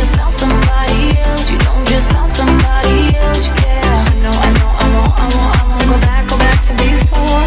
just love somebody else. You don't just love somebody else. Yeah, I won't go back to before.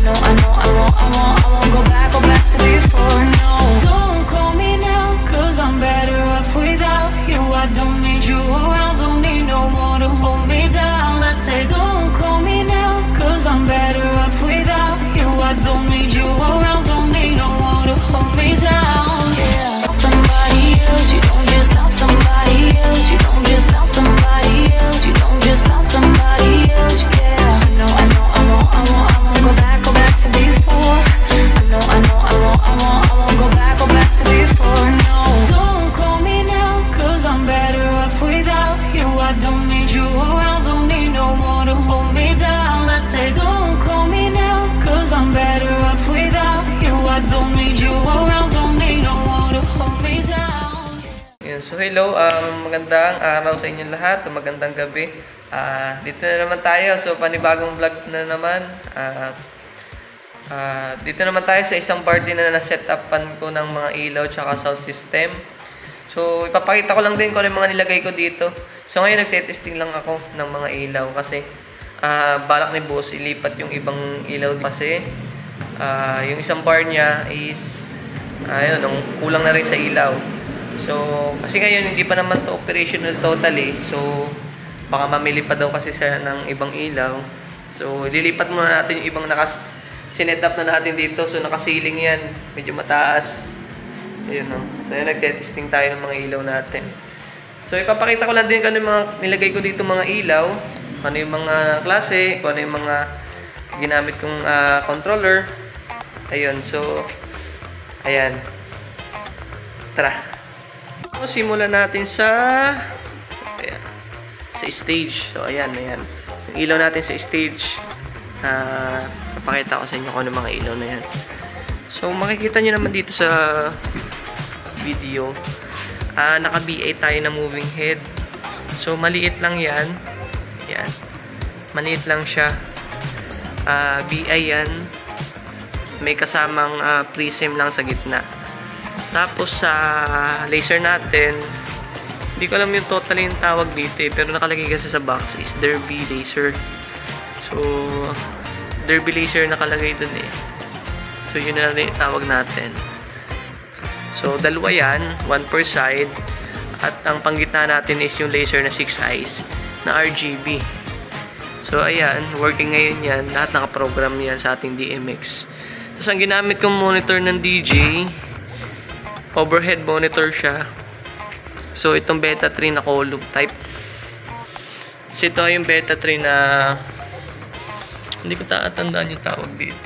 I won't go back to before. No, don't call me now, 'cause I'm better off without you. I don't need you around, don't need no one to hold me down. Let's say don't call me now, 'cause I'm better off without you. I don't need you around, don't need no one to hold me down. Yeah, somebody else. You don't just love somebody else. You don't just love somebody else. You don't just love somebody else. Yeah, I won't go back to before. I won't go back to before. No, don't call me now, 'cause I'm better off without you. I don't need you around, don't need no one to hold me down. Let's say don't call me now, 'cause I'm better off without you. I don't need you around, don't need no one to hold me down. Yan, so hello, magandang araw sa inyong lahat, magandang gabi. Dito na naman tayo, so panibagong vlog na naman. Dito naman tayo sa isang party na na-set-upan ko ng mga ilaw tsaka sound system. So ipapakita ko lang din kung ano yung mga nilagay ko dito. So ngayon nagte-testing lang ako ng mga ilaw kasi balak ni boss ilipat yung ibang ilaw kasi yung isang bar niya is ayun, kulang na rin sa ilaw. So kasi ngayon hindi pa naman to operational totally. So baka mamili pa daw kasi siya ng ibang ilaw. So lilipat muna natin yung ibang sinet up na natin dito. So nakasiling yan, medyo mataas. Ayun, no? So yan, nagte-testing tayo ng mga ilaw natin. So ipapakita ko lang din kung ano yung mga nilagay ko dito mga ilaw, kung ano yung mga klase, kung ano yung mga ginamit kong controller. Ayun, so ayan. Tara. So simulan natin sa stage. So ayan. Yung ilaw natin sa stage. Papakita ko sa inyo kung ano mga ilaw na yan. So makikita nyo naman dito sa video, naka BA tayo na moving head. So maliit lang yan. Yan. Maliit lang siya. BI yan. May kasamang prism lang sa gitna. Tapos sa laser natin, hindi ko alam yung total yung tawag dito pero nakalagay kasi sa box is Derby laser. So Derby laser nakalagay dun So yun na rin tawag natin. So dalawa yan, one per side. At ang panggitna natin is yung laser na 6 eyes na RGB. So ayan, working ngayon yan. Lahat nakaprogram yan sa ating DMX. Tapos ang ginamit kong monitor ng DJ, overhead monitor siya. So itong Beta 3 na column type. So ito yung Beta 3 na hindi ko tatandaan yung tawag dito.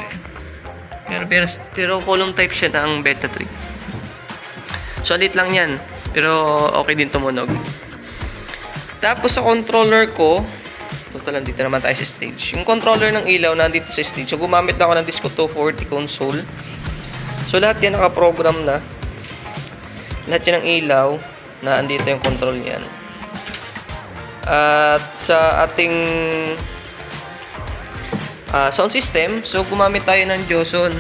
Pero column type siya ng Beta 3. So alit lang yan. Pero okay din tumunog. Tapos sa controller ko, total dito naman tayo sa stage. Yung controller ng ilaw nandito sa stage. So gumamit na ako ng Disco 240 console. So lahat yan nakaprogram na. Lahat yan ng ilaw na andito yung control niyan. At sa ating sound system, so gumamit tayo ng Joson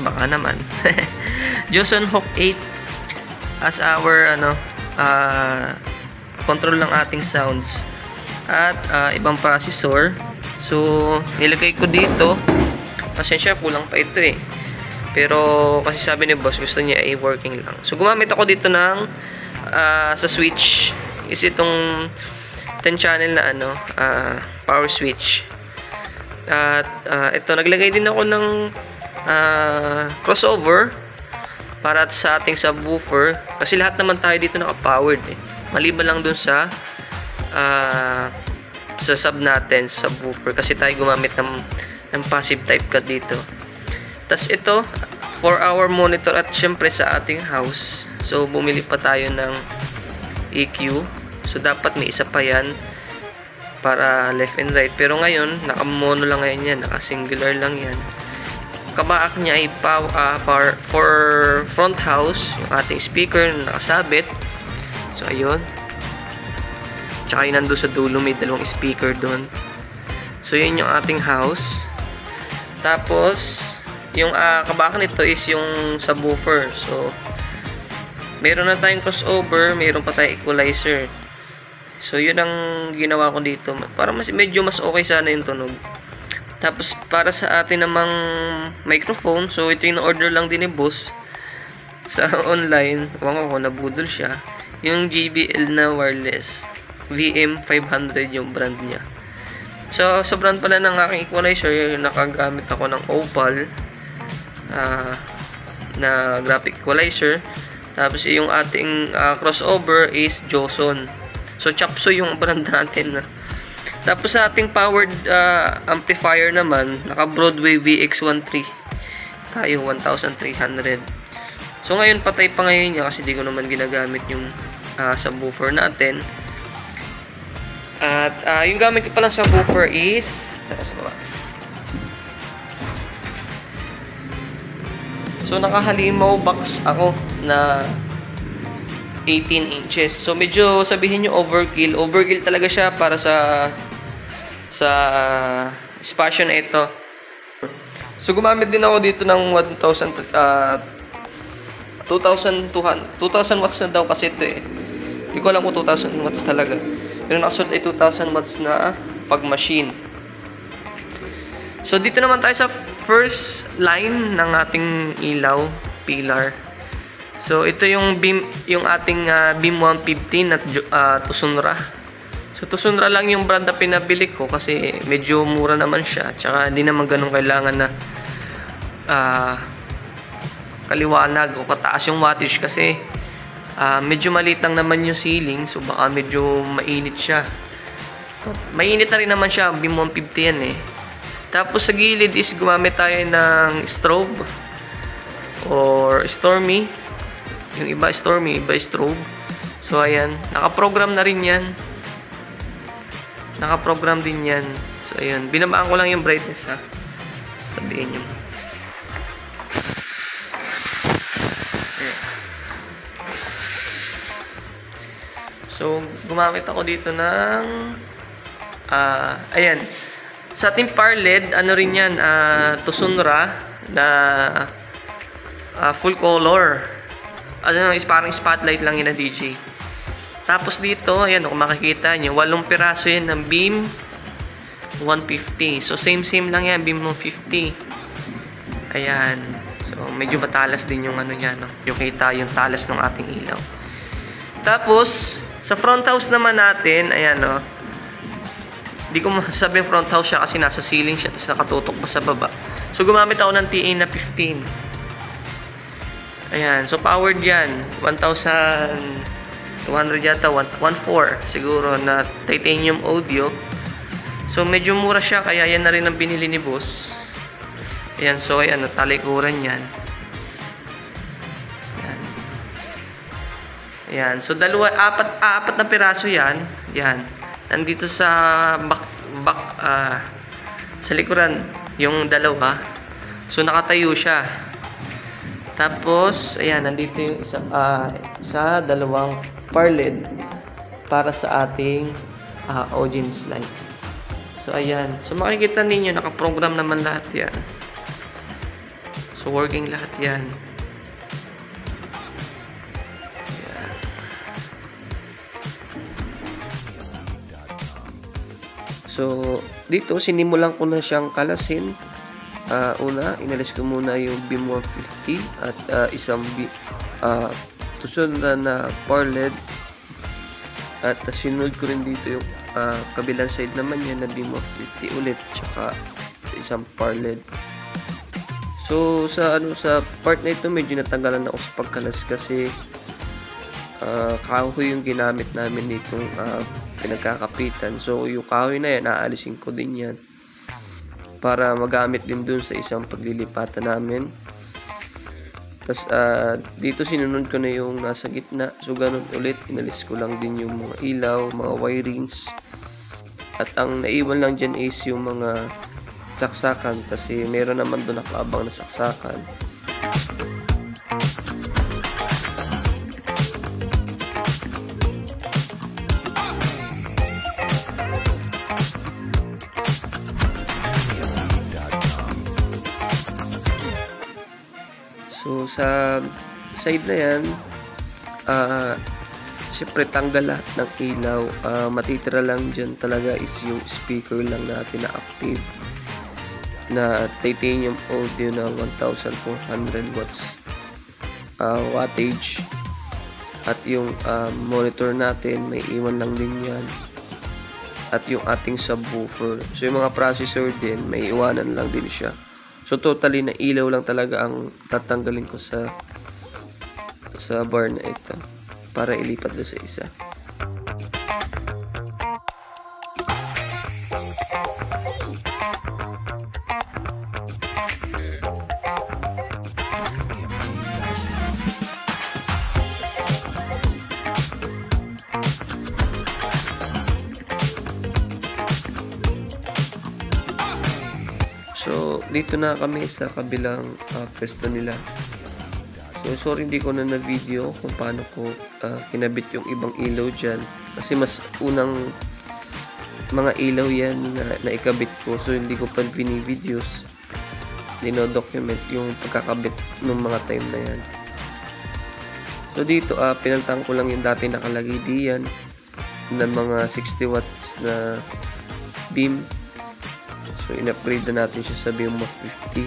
baka naman. Joson Hawk 8 as our control ng ating sounds. At ibang processor. So nilagay ko dito. Pasensya, kulang pa ito Pero kasi sabi ni boss gusto niya ay working lang. So gumamit ako dito ng sa switch is itong 10 channel na power switch. At ito naglagay din ako ng crossover para sa ating subwoofer kasi lahat naman tayo dito naka-powered maliban lang dun sa sub natin, subwoofer kasi tayo gumamit ng passive type cut dito. Tas ito 4-hour monitor at syempre sa ating house. So bumili pa tayo ng EQ. So dapat may isa pa yan para left and right. Pero ngayon naka-mono lang ngayon yan, naka-singular lang yan. Kabaak niya ay for front house, yung ating speaker na nakasabit. So ayun. Tsaka yun nandun sa dulo, may dalawang speaker doon. So yun yung ating house. Tapos yung kabakan nito is yung subwoofer. So meron na tayong crossover, meron pa tayong equalizer. So, yun ang ginawa ko dito. Para medyo mas okay sana yung tunog. Tapos, para sa atin namang microphone, so ito yung order lang din ni boss sa online. Ewan ko, nabudol siya. Yung JBL na wireless. VM500 yung brand niya. So, sa brand pala ng aking equalizer, nakagamit ako ng Opal na graphic equalizer. Tapos yung ating crossover is Joson. So Chapso yung brand natin. Tapos sa ating powered amplifier naman, naka Broadway VX13 tayo, 1300. So ngayon patay pa ngayon niya kasi di ko naman ginagamit yung subwoofer natin. At yung gamit ko palang subwoofer is so nakahalimaw box ako na 18 inches. So medyo sabihin nyo overkill. Overkill talaga siya para sa espasyo na ito. So gumamit din ako dito ng 2,000 watts na daw kasi ito eh. Hindi ko alam kung 2,000 watts talaga. Pero nakasunod ay 2,000 watts na fog machine. So dito naman tayo sa first line ng ating ilaw, pillar. So ito yung beam, yung ating beam 150 na Tucsunra. So Tucsunra lang yung brand na pinabili ko kasi medyo mura naman siya. Tsaka hindi naman ganun kailangan na kaliwanag o kataas yung wattage kasi medyo maliit lang naman yung ceiling. So baka medyo mainit siya. Mainit na rin naman siya, beam 150 yan eh. Tapos sa gilid is gumamit tayo ng strobe or stormy. Yung iba stormy, iba strobe. So ayan, naka-program na rin yan. Naka-program din yan. So ayan, binabaan ko lang yung brightness ha. Sabihin nyo. So gumamit ako dito ng ayan. Sa ating power LED, ano rin yan, Tucsunra na full color. Ano, is parang spotlight lang yun na DJ. Tapos dito, ayan, kung makikita nyo, 8 piraso yan ng beam 150. So, same lang yan, beam 150. Ayan. So, medyo matalas din yung ano niya, no? Yung kita yung talas ng ating ilaw. Tapos, sa front house naman natin, ayan, no? Hindi ko masasabi front house siya kasi nasa ceiling siya tapos nakatutok pa sa baba. So gumamit ako ng TA na 15. Ayan, so powered yan. 1,200 yata, 1.4 siguro na titanium audio. So medyo mura siya kaya yan na rin ang binili ni boss. Ayan, so ayan, talikuran yan. Ayan. Ayan, so apat na piraso yan. Yan. Nandito sa sa likuran yung dalawa. So nakatayo siya. Tapos ayan, nandito yung isa dalawang power LED para sa ating audience light. So ayan. So makikita ninyo naka-program naman lahat 'yan. So working lahat 'yan. So, dito, sinimulan ko na siyang kalasin. Una, inalis ko muna yung beam 150 at isang Tucsunra na power LED. At sinunod ko rin dito yung kabilang side naman yan na beam 150 ulit. Tsaka isang power LED. So, sa part na ito, medyo natanggalan ako sa pagkalas kasi kahoy yung ginamit namin ditong pinagkakapitan. So yung kahoy na yan, aalisin ko din yan para magamit din dun sa isang paglilipatan namin. Tapos dito sinunod ko na yung nasa gitna. So ganun ulit, inalis ko lang din yung mga ilaw, mga wirings. At ang naiwan lang dyan is yung mga saksakan kasi meron naman doon nakaabang na saksakan. So, sa side na yan, Siyempre tanggal lahat ng ilaw. Matitira lang dyan talaga is yung speaker lang natin na active na titanium audio na 1400 watts wattage. At yung monitor natin, may iwan lang din yan. At yung ating subwoofer. So yung mga processor din, may iwanan lang din siya. So totally na ilaw lang talaga ang tatanggalin ko sa bar na ito para ilipat doon sa isa. So, dito na kami sa kabilang pwesto nila. So, sorry hindi ko na video kung paano ko kinabit yung ibang ilaw dyan. Kasi mas unang mga ilaw yan na naikabit ko. So, hindi ko pa videos. Dino-document yung pagkakabit ng mga time na yan. So, dito pinaltang ko lang yung dati nakalagay diyan na mga 60 watts na beam. So, in-upgrade na natin siya sa beam of 50.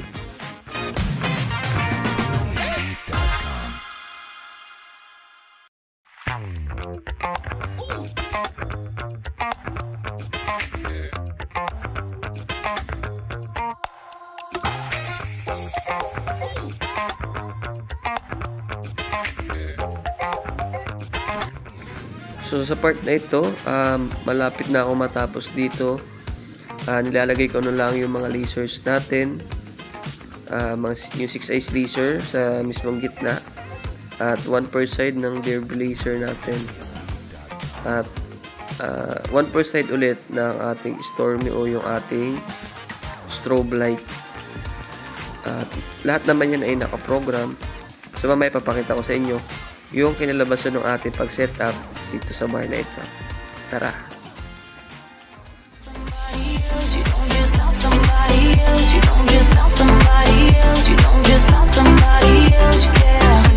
So, sa part na ito, malapit na ako matapos dito. Nilalagay ko na lang yung mga lasers natin. Yung 6-eyes laser sa mismong gitna. At 1 per side ng derby laser natin. At 1 per side ulit ng ating Stormy o yung ating strobe light. At lahat naman yan ay nakaprogram. So mamaya papakita ko sa inyo yung kinalabasan ng ating pag-setup dito sa bar na ito. Tara! You don't just love somebody else. You don't just love somebody else. You don't just love somebody else. Yeah.